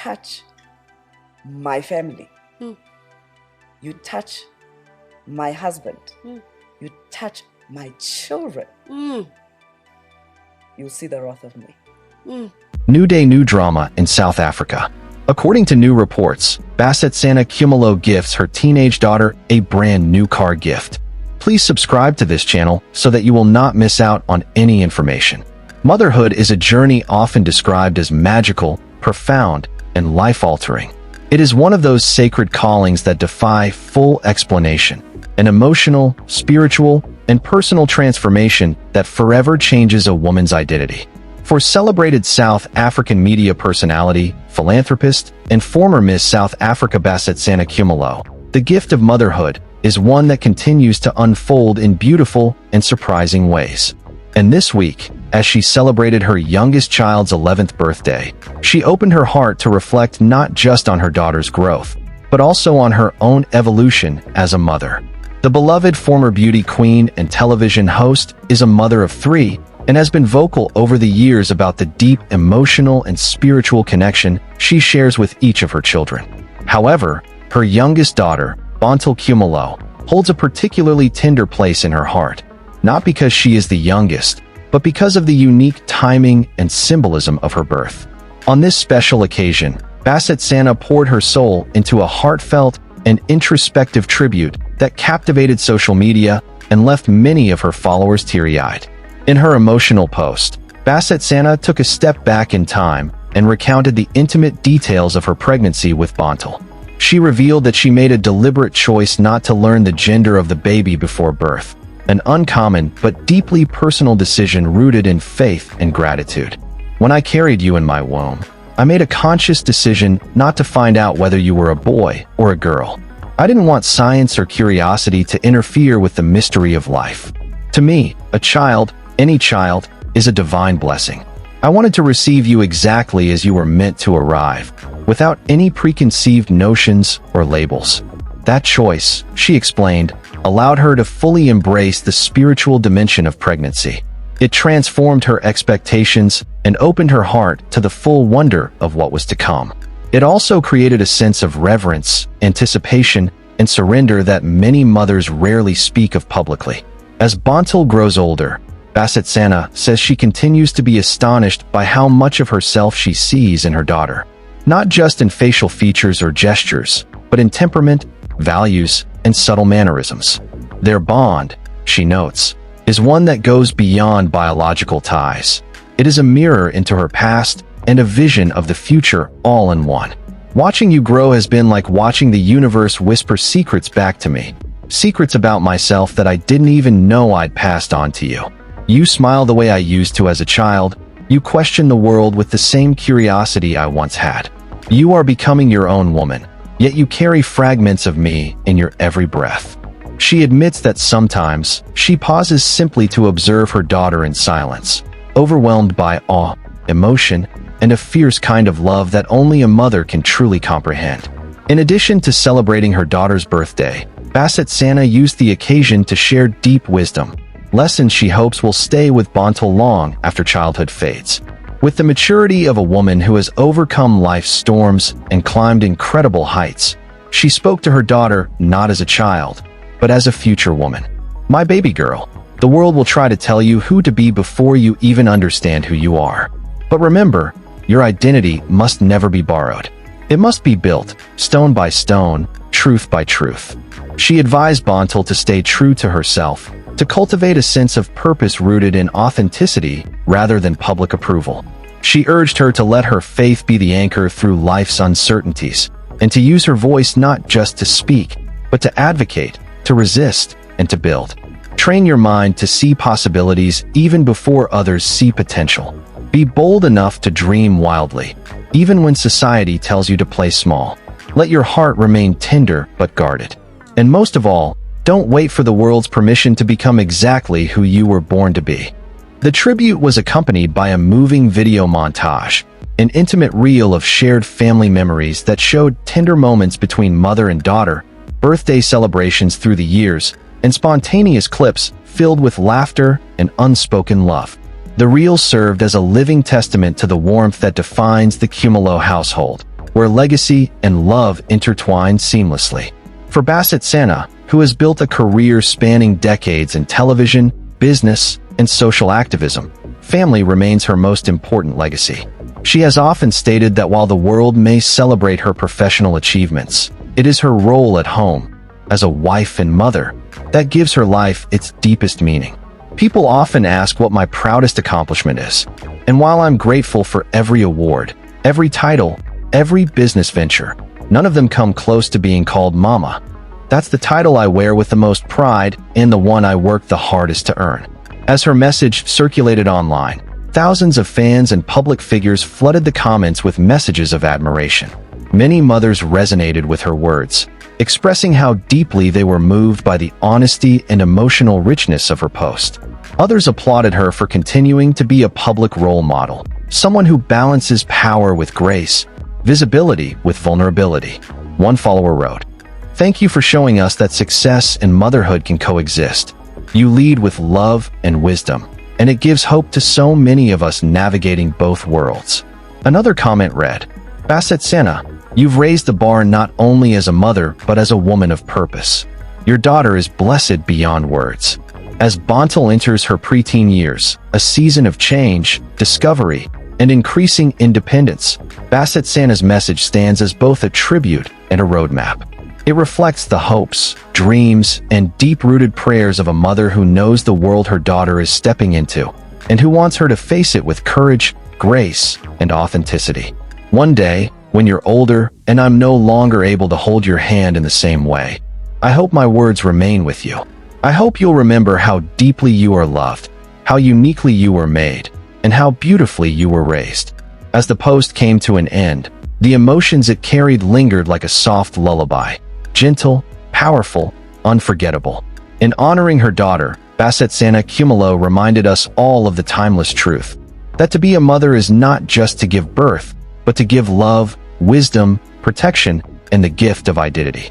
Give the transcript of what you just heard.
touch my family. You touch my husband. You touch my children. You'll see the wrath of me. New day, new drama in South Africa. According to new reports, Basetsana Kumalo gifts her teenage daughter a brand new car gift. Please subscribe to this channel so that you will not miss out on any information. Motherhood is a journey often described as magical, profound, and life-altering. It is one of those sacred callings that defy full explanation, an emotional, spiritual, and personal transformation that forever changes a woman's identity. For celebrated South African media personality, philanthropist, and former Miss South Africa Basetsana Kumalo, the gift of motherhood is one that continues to unfold in beautiful and surprising ways. And this week, as she celebrated her youngest child's 11th birthday, she opened her heart to reflect not just on her daughter's growth, but also on her own evolution as a mother. The beloved former beauty queen and television host is a mother of 3 and has been vocal over the years about the deep emotional and spiritual connection she shares with each of her children. However, her youngest daughter, Basetsana Kumalo, holds a particularly tender place in her heart, not because she is the youngest, but because of the unique timing and symbolism of her birth. On this special occasion, Basetsana poured her soul into a heartfelt and introspective tribute that captivated social media and left many of her followers teary-eyed. In her emotional post, Basetsana took a step back in time and recounted the intimate details of her pregnancy with Basetsana. She revealed that she made a deliberate choice not to learn the gender of the baby before birth, an uncommon but deeply personal decision rooted in faith and gratitude. When I carried you in my womb, I made a conscious decision not to find out whether you were a boy or a girl. I didn't want science or curiosity to interfere with the mystery of life. To me, a child, any child, is a divine blessing. I wanted to receive you exactly as you were meant to arrive, without any preconceived notions or labels. That choice, she explained, allowed her to fully embrace the spiritual dimension of pregnancy. It transformed her expectations and opened her heart to the full wonder of what was to come. It also created a sense of reverence, anticipation, and surrender that many mothers rarely speak of publicly. As Basetsana grows older, Basetsana says she continues to be astonished by how much of herself she sees in her daughter. Not just in facial features or gestures, but in temperament, values, and subtle mannerisms. Their bond, she notes, is one that goes beyond biological ties. It is a mirror into her past and a vision of the future all in one. Watching you grow has been like watching the universe whisper secrets back to me. Secrets about myself that I didn't even know I'd passed on to you. You smile the way I used to as a child. You question the world with the same curiosity I once had. You are becoming your own woman, yet you carry fragments of me in your every breath. She admits that sometimes she pauses simply to observe her daughter in silence, overwhelmed by awe, emotion, and a fierce kind of love that only a mother can truly comprehend. In addition to celebrating her daughter's birthday, Basetsana used the occasion to share deep wisdom, lessons she hopes will stay with Basetsana long after childhood fades. With the maturity of a woman who has overcome life's storms and climbed incredible heights, she spoke to her daughter not as a child, but as a future woman. My baby girl, the world will try to tell you who to be before you even understand who you are. But remember, your identity must never be borrowed. It must be built, stone by stone, truth by truth. She advised Basetsana to stay true to herself, to cultivate a sense of purpose rooted in authenticity rather than public approval. She urged her to let her faith be the anchor through life's uncertainties, and to use her voice not just to speak, but to advocate, to resist, and to build. Train your mind to see possibilities even before others see potential. Be bold enough to dream wildly, even when society tells you to play small. Let your heart remain tender but guarded. And most of all, don't wait for the world's permission to become exactly who you were born to be. The tribute was accompanied by a moving video montage, an intimate reel of shared family memories that showed tender moments between mother and daughter, birthday celebrations through the years, and spontaneous clips filled with laughter and unspoken love. The reel served as a living testament to the warmth that defines the Kumalo household, where legacy and love intertwine seamlessly. For Basetsana, who has built a career spanning decades in television, business, and social activism, family remains her most important legacy. She has often stated that while the world may celebrate her professional achievements, it is her role at home, as a wife and mother, that gives her life its deepest meaning. People often ask what my proudest accomplishment is, and while I'm grateful for every award, every title, every business venture, none of them come close to being called Mama. That's the title I wear with the most pride and the one I work the hardest to earn. As her message circulated online, thousands of fans and public figures flooded the comments with messages of admiration. Many mothers resonated with her words, expressing how deeply they were moved by the honesty and emotional richness of her post. Others applauded her for continuing to be a public role model, someone who balances power with grace, visibility with vulnerability. One follower wrote, "Thank you for showing us that success and motherhood can coexist. You lead with love and wisdom, and it gives hope to so many of us navigating both worlds." Another comment read, "Basetsana, you've raised the bar not only as a mother but as a woman of purpose. Your daughter is blessed beyond words." As Bantal enters her preteen years, a season of change, discovery, and increasing independence, Basetsana's message stands as both a tribute and a roadmap. It reflects the hopes, dreams, and deep-rooted prayers of a mother who knows the world her daughter is stepping into, and who wants her to face it with courage, grace, and authenticity. One day, when you're older and I'm no longer able to hold your hand in the same way, I hope my words remain with you. I hope you'll remember how deeply you are loved, how uniquely you were made, and how beautifully you were raised. As the post came to an end, the emotions it carried lingered like a soft lullaby. Gentle, powerful, unforgettable. In honoring her daughter, Basetsana Kumalo reminded us all of the timeless truth, that to be a mother is not just to give birth, but to give love, wisdom, protection, and the gift of identity.